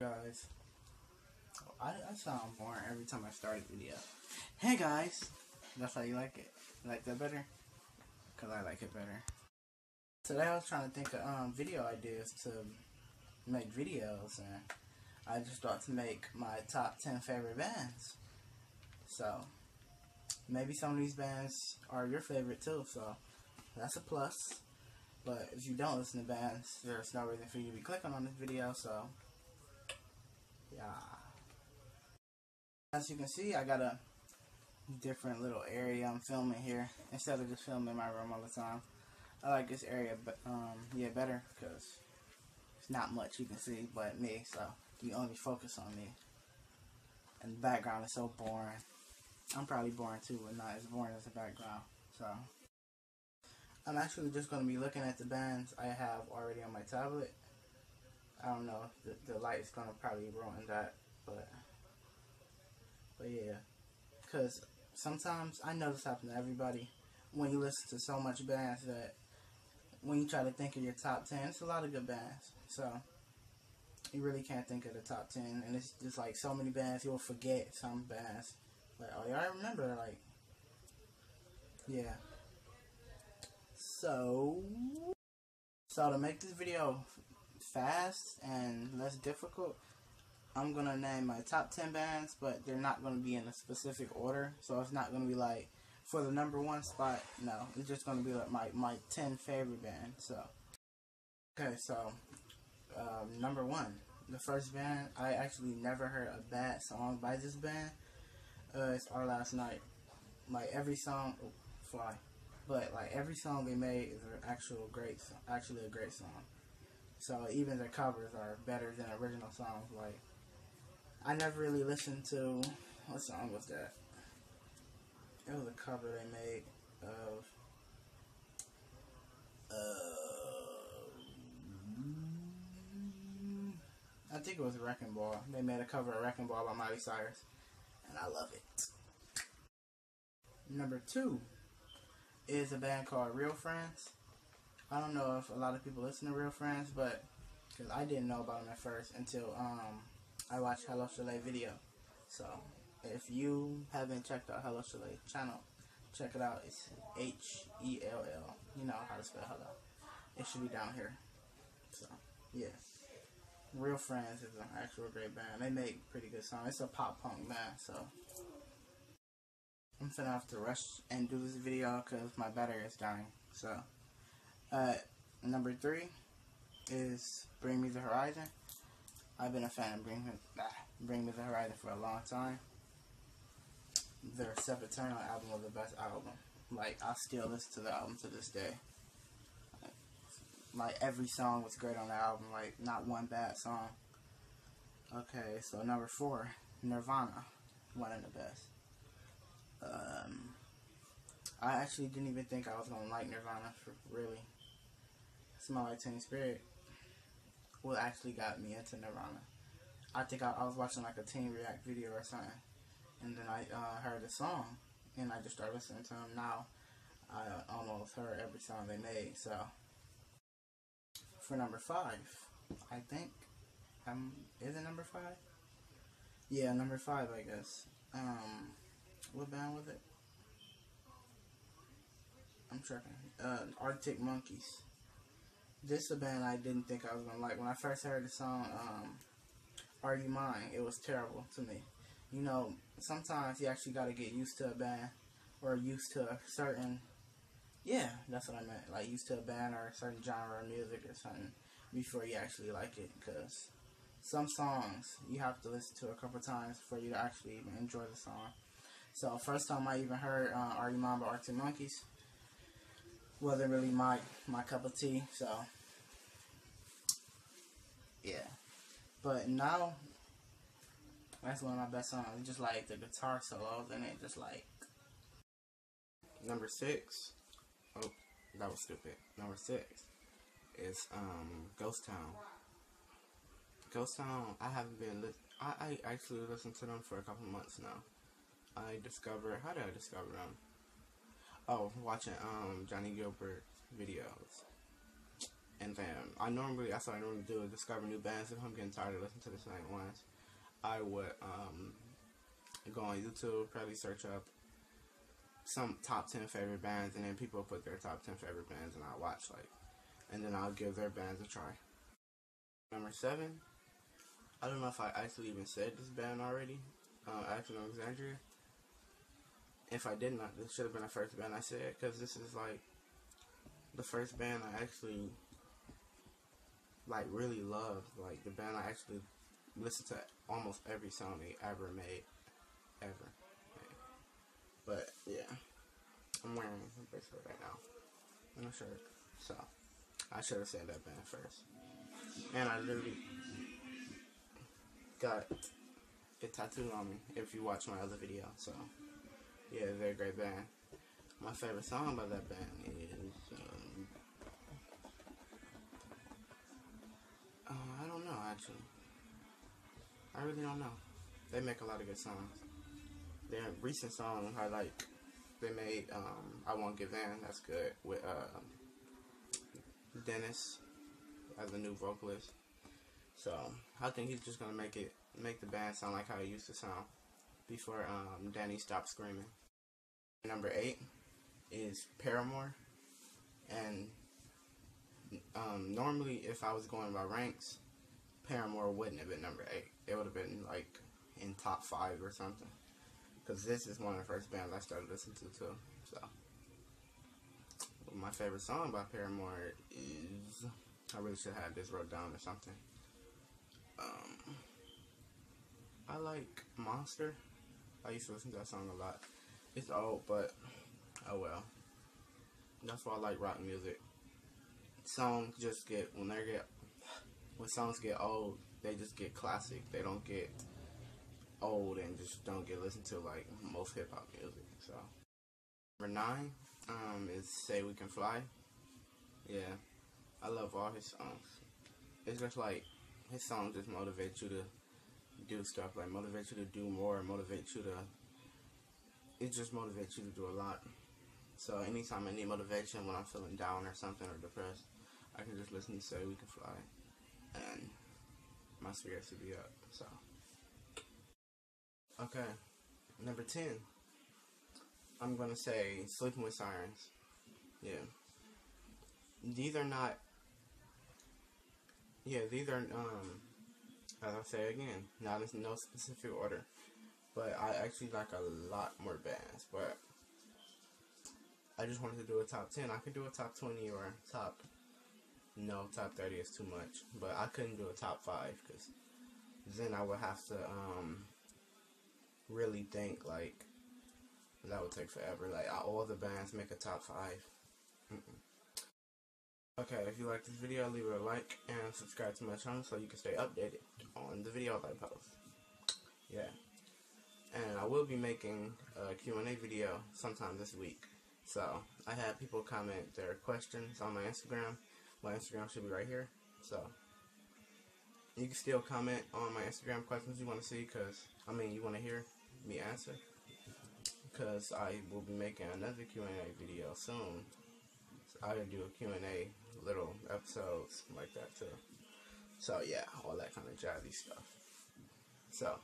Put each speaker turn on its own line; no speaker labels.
Guys, I sound boring every time I start a video. Hey guys, that's how you like it. You like that better? Cause I like it better. Today I was trying to think of video ideas to make videos, and I just thought to make my top 10 favorite bands. So maybe some of these bands are your favorite too. So that's a plus. But if you don't listen to bands, there's no reason for you to be clicking on this video. So yeah. As you can see, I got a different little area I'm filming here instead of just filming in my room all the time. I like this area, better because it's not much you can see but me, so you only focus on me. And the background is so boring. I'm probably boring too, but not as boring as the background. So I'm actually just going to be looking at the bands I have already on my tablet. I don't know if the light is going to probably ruin that, but yeah, because sometimes I know this happens to everybody when you listen to so much bands that when you try to think of your top 10, it's a lot of good bands, so you really can't think of the top 10, and it's just like so many bands, you'll forget some bands, like, oh yeah, I remember, like, yeah. So to make this video fast and less difficult, I'm going to name my top 10 bands, but they're not going to be in a specific order. So it's not going to be like for the number one spot. No, it's just going to be like my 10 favorite bands. So, okay, so number one, the first band, I actually never heard a bad song by this band. It's Our Last Night. Like every song, fly. But like every song they made is actually a great song. So even their covers are better than original songs. Like, I never really listened to, what song was that? It was a cover they made of, I think it was Wrecking Ball. They made a cover of Wrecking Ball by Miley Cyrus, and I love it. Number two is a band called Real Friends. I don't know if a lot of people listen to Real Friends, but because I didn't know about them at first until I watched Hello Chile video. So if you haven't checked out Hello Chile channel, check it out. It's H-E-L-L. You know how to spell hello. It should be down here. So yeah, Real Friends is an actual great band. They make pretty good songs. It's a pop punk band. So I'm finna have to rush and do this video because my battery is dying. So number three is Bring Me the Horizon. I've been a fan of Bring Me the Horizon for a long time. Their Sempiternal album was the best album. Like, I still listen to the album to this day. Like, every song was great on the album. Like, not one bad song. Okay, so number four, Nirvana. One of the best. I actually didn't even think I was going to like Nirvana, really. Smell Like Teen Spirit what actually got me into Nirvana. I think I was watching like a Teen React video or something, and then I heard the song, and I just started listening to them. Now I almost heard every song they made. So for number five, I think, is it number five? Yeah, number five, I guess. What band was it? I'm tripping. Arctic Monkeys. This is a band I didn't think I was gonna like. When I first heard the song, Are You Mine? It was terrible to me. You know, sometimes you actually gotta get used to a band, or used to a certain, yeah, that's what I meant. Like, used to a band or a certain genre of music or something before you actually like it. Because some songs you have to listen to a couple times for you to actually even enjoy the song. So first time I even heard Are You Mine by Arctic Monkeys wasn't really my cup of tea. So yeah. But now, that's one of my best songs. It's just like the guitar solos in it, just like.
Number six. Oh, that was stupid. Number six is Ghost Town. Ghost Town, I haven't been. I actually listened to them for a couple months now. How did I discover them? Oh, watching Johnny Gilbert videos. And then that's what I normally do, is discover new bands. If I'm getting tired of listening to the same ones, I would go on YouTube, probably search up some top 10 favorite bands, and then people put their top 10 favorite bands, and I'll watch, like, and then I'll give their bands a try. Number 7, I don't know if I actually even said this band already, Axel Alexandria. If I did not, this should have been the first band I said, because this is, like, the first band I actually, like, really loved. Like, the band I actually listened to almost every song they ever made. Ever. But, yeah. I'm wearing a bracelet right now. And a shirt. So, I should have said that band first. And I literally got it tattooed on me, if you watch my other video. So, yeah, very great band. My favorite song by that band is, I don't know, actually. I really don't know. They make a lot of good songs. Their recent song, they made, I Won't Give In, that's good, with, Dennis as the new vocalist. So, I think he's just gonna make the band sound like how it used to sound before, Danny stopped screaming. Number 8 is Paramore, and normally if I was going by ranks, Paramore wouldn't have been number 8. It would have been like in top 5 or something, because this is one of the first bands I started listening to too. So my favorite song by Paramore is, I really should have this wrote down or something. I like Monster. I used to listen to that song a lot. It's old, but oh well. That's why I like rock music. Songs just when songs get old, they just get classic. They don't get old and just don't get listened to like most hip hop music. So number 9 is Say We Can Fly. Yeah, I love all his songs. It's just like his songs just motivate you to do stuff, like motivate you to do more, it just motivates you to do a lot. So anytime I need motivation, when I'm feeling down or something or depressed, I can just listen to Say We Can Fly, and my spirits will be up. So, okay, number 10, I'm gonna say Sleeping with Sirens. Yeah, these are, as I say again, not in no specific order, but I actually like a lot more bands, but I just wanted to do a top 10. I could do a top 20 or top 30 is too much, but I couldn't do a top 5, because then I would have to really think, like, that would take forever. Like, all the bands make a top 5. Okay, if you like this video, leave it a like and subscribe to my channel so you can stay updated on the videos I post. Yeah. And I will be making a Q&A video sometime this week. So, I had people comment their questions on my Instagram. My Instagram should be right here. So, you can still comment on my Instagram questions you want to see, you want to hear me answer. Because I will be making another Q&A video soon. So I'll do a Q&A little episodes like that too. So, yeah, all that kind of jazzy stuff. So,